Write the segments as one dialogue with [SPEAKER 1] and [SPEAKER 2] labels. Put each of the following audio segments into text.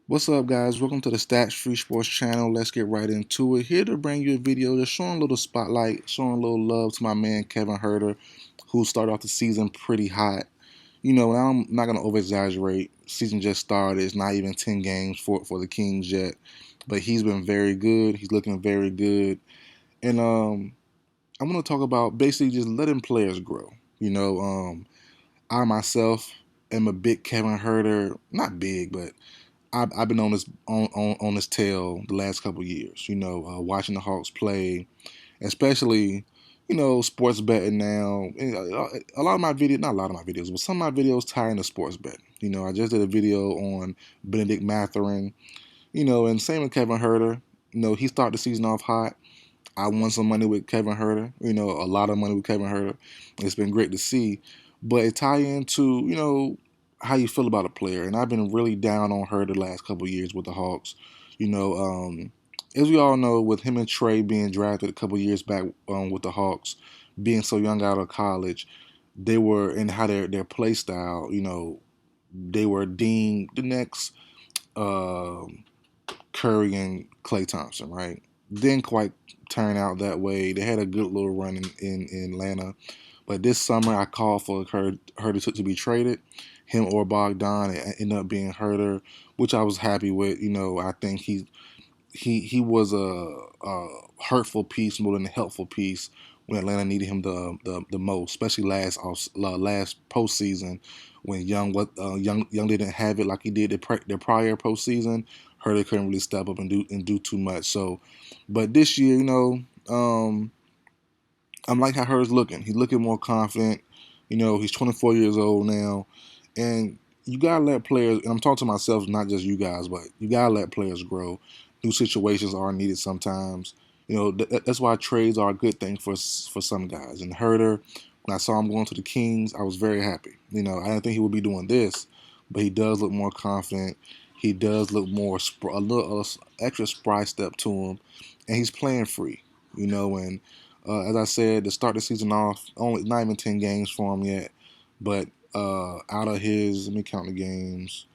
[SPEAKER 1] What's up, guys? Welcome to the Stats Free Sports channel. Let's get right into it. Here to bring you a video just showing a little spotlight, showing a little love to my man Kevin Huerter, who started off the season pretty hot. I'm not going to over exaggerate. Season just started. It's not even 10 games for the Kings yet. But he's been very good. He's looking very good. And I'm going to talk about basically just letting players grow. I myself am a big Kevin Huerter, not big, but I've been on this tail the last couple of years. Watching the Hawks play, especially sports betting now. A lot of my videos, not a lot of my videos, but some of my videos tie into sports betting. I just did a video on Benedict Mathurin. And same with Kevin Huerter. He started the season off hot. I won some money with Kevin Huerter. A lot of money with Kevin Huerter. It's been great to see, but it ties into how you feel about a player. And I've been really down on her the last couple of years with the Hawks. You know, um, as we all know, with him and Trey being drafted a couple of years back with the Hawks, being so young out of college, they were in how their play style. They were deemed the next uh, Curry and Klay Thompson, right? Didn't quite turn out that way. They had a good little run in Atlanta, but this summer I called for Huerter to be traded, him or Bogdan. It ended up being Huerter, which I was happy with. I think he was a hurtful piece more than a helpful piece when Atlanta needed him the most, especially last postseason when Young didn't have it like he did the prior postseason. Hurley couldn't really step up and do too much. So, but this year, I'm like how Hurley's looking. He's looking more confident. He's 24 years old now, and you gotta let players. And I'm talking to myself, not just you guys, but you gotta let players grow. New situations are needed sometimes. That's why trades are a good thing for some guys. And Herter, when I saw him going to the Kings, I was very happy. I didn't think he would be doing this, but he does look more confident. He does look more a little extra spry step to him, and he's playing free. And as I said, to start the season off, only not even 10 games for him yet, but out of his, let me count the games,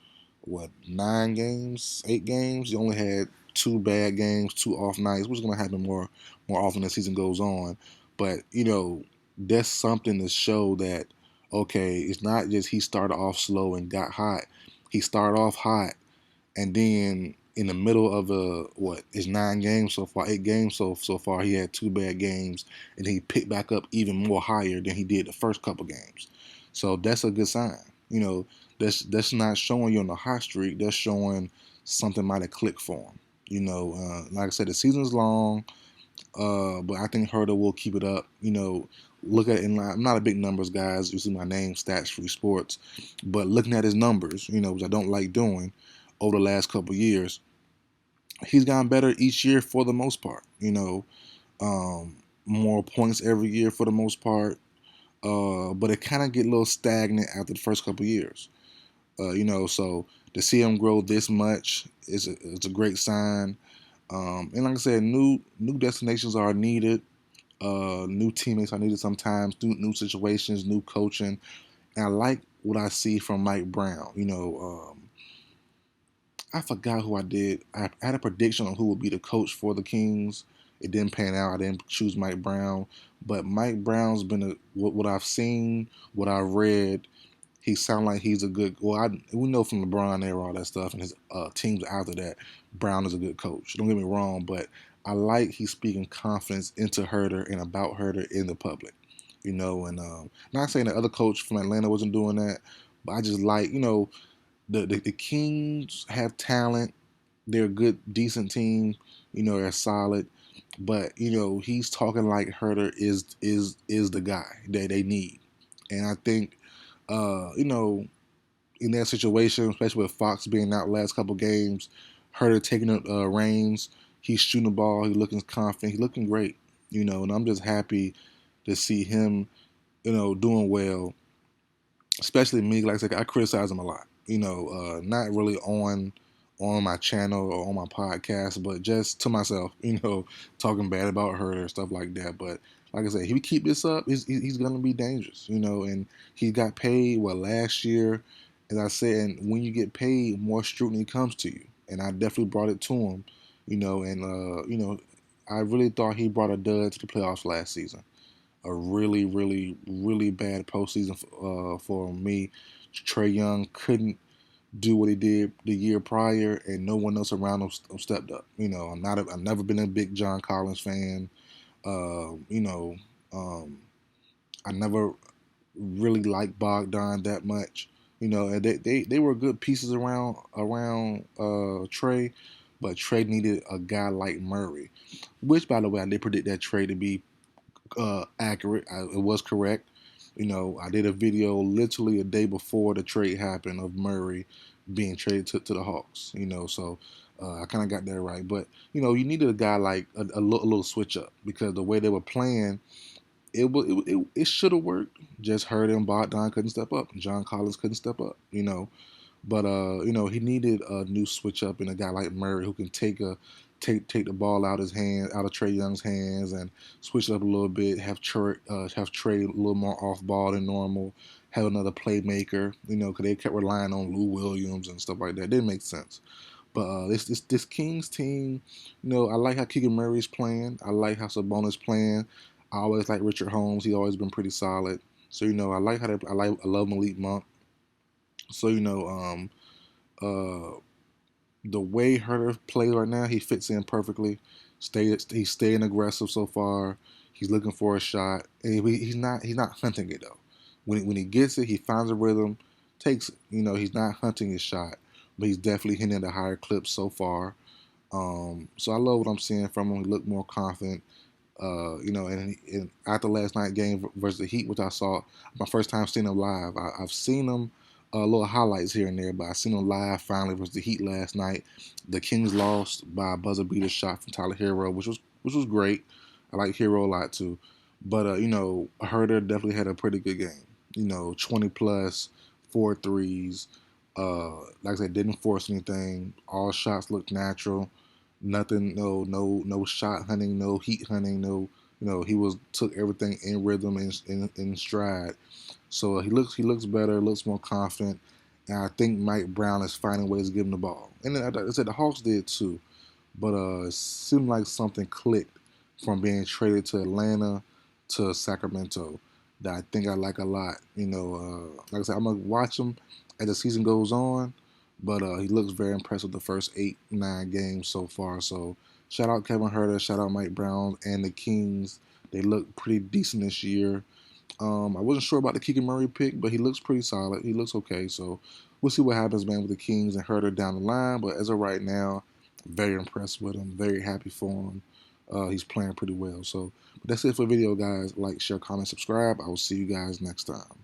[SPEAKER 1] what, 9 games, 8 games? He only had 2 bad games, 2 off nights, which is going to happen more often as the season goes on. But that's something to show that okay, it's not just he started off slow and got hot. He started off hot, and then in the middle of it's 9 games so far, 8 games so far, he had 2 bad games, and he picked back up even more higher than he did the first couple games. So that's a good sign. That's not showing you on the hot streak. That's showing something might have clicked for him. Like I said, the season's long, but I think Herder will keep it up. Look at it in line. I'm not a big numbers guys. You see my name, Stats Free Sports, but looking at his numbers, which I don't like doing over the last couple years, he's gotten better each year for the most part. More points every year for the most part. But it kind of get a little stagnant after the first couple years. So to see him grow this much is a great sign. And like I said, new destinations are needed. New teammates are needed sometimes. New situations, new coaching. And I like what I see from Mike Brown. I forgot who I did. I had a prediction on who would be the coach for the Kings. It didn't pan out. I didn't choose Mike Brown, but Mike Brown's been what I've seen, what I've read. He sounds like he's a good. We know from LeBron era all that stuff, and his teams after that, Brown is a good coach. Don't get me wrong, but I like he's speaking confidence into Herter and about Herter in the public. And not saying the other coach from Atlanta wasn't doing that, but I just like the Kings have talent. They're a good, decent team. They're solid. But he's talking like Herter is the guy that they need, and I think in that situation, especially with Fox being out last couple games, Herter taking the reins. He's shooting the ball. He's looking confident. He's looking great. And I'm just happy to see him, doing well. Especially me, like I said, I criticize him a lot. Not really on my channel or on my podcast, but just to myself. Talking bad about her and stuff like that. But like I said, if he keep this up, he's gonna be dangerous. And he got paid last year. As I said, and when you get paid, more scrutiny comes to you, and I definitely brought it to him. And I really thought he brought a dud to the playoffs last season. A really, really, really bad postseason for me. Trae Young couldn't do what he did the year prior, and no one else around him stepped up. I've never been a big John Collins fan. Uh, you know, um, I never really liked Bogdan that much. And they were good pieces around Trae, but Trae needed a guy like Murray, which, by the way, I did predict that Trae to be accurate. It was correct. I did a video literally a day before the trade happened of Murray being traded to the Hawks. So I kind of got that right. But you needed a guy like a little switch up because the way they were playing, it should have worked. Just Huerter and Bogdan couldn't step up. John Collins couldn't step up. But he needed a new switch up and a guy like Murray who can take the ball out his hand, out of Trae Young's hands, and switch it up a little bit. Have Trae a little more off ball than normal. Have another playmaker. Because they kept relying on Lou Williams and stuff like that. It didn't make sense. But this Kings team, I like how Keegan Murray's playing. I like how Sabonis playing. I always like Richard Holmes. He's always been pretty solid. So I like how I love Malik Monk. So uh, the way Herter plays right now, he fits in perfectly. He's staying aggressive so far. He's looking for a shot. And he's not hunting it though. When he gets it, he finds a rhythm, takes it. He's not hunting his shot, but he's definitely hitting at a higher clip so far. So I love what I'm seeing from him. He looked more confident. And after last night game versus the Heat, which I saw my first time seeing him live, I've seen him little highlights here and there, but I seen him live finally versus the Heat last night. The Kings lost by a buzzer beater shot from Tyler Hero, which was great. I like Hero a lot too, but Herter definitely had a pretty good game. 20 plus, four threes. Like I said, didn't force anything. All shots looked natural. Nothing, no shot hunting, no heat hunting, no. He took everything in rhythm and in stride. So he looks better, looks more confident, and I think Mike Brown is finding ways to give him the ball. And then, I said the Hawks did too, but it seemed like something clicked from being traded to Atlanta to Sacramento that I think I like a lot. Like I said, I'm gonna watch him as the season goes on, but he looks very impressive the first 8-9 games so far. So shout out Kevin Huerter, shout out Mike Brown and the Kings. They look pretty decent this year. I wasn't sure about the Keegan Murray pick, but he looks pretty solid. He looks okay. So we'll see what happens, man, with the Kings and Herter down the line. But as of right now, very impressed with him. Very happy for him. He's playing pretty well. So that's it for the video, guys. Like, share, comment, subscribe. I will see you guys next time.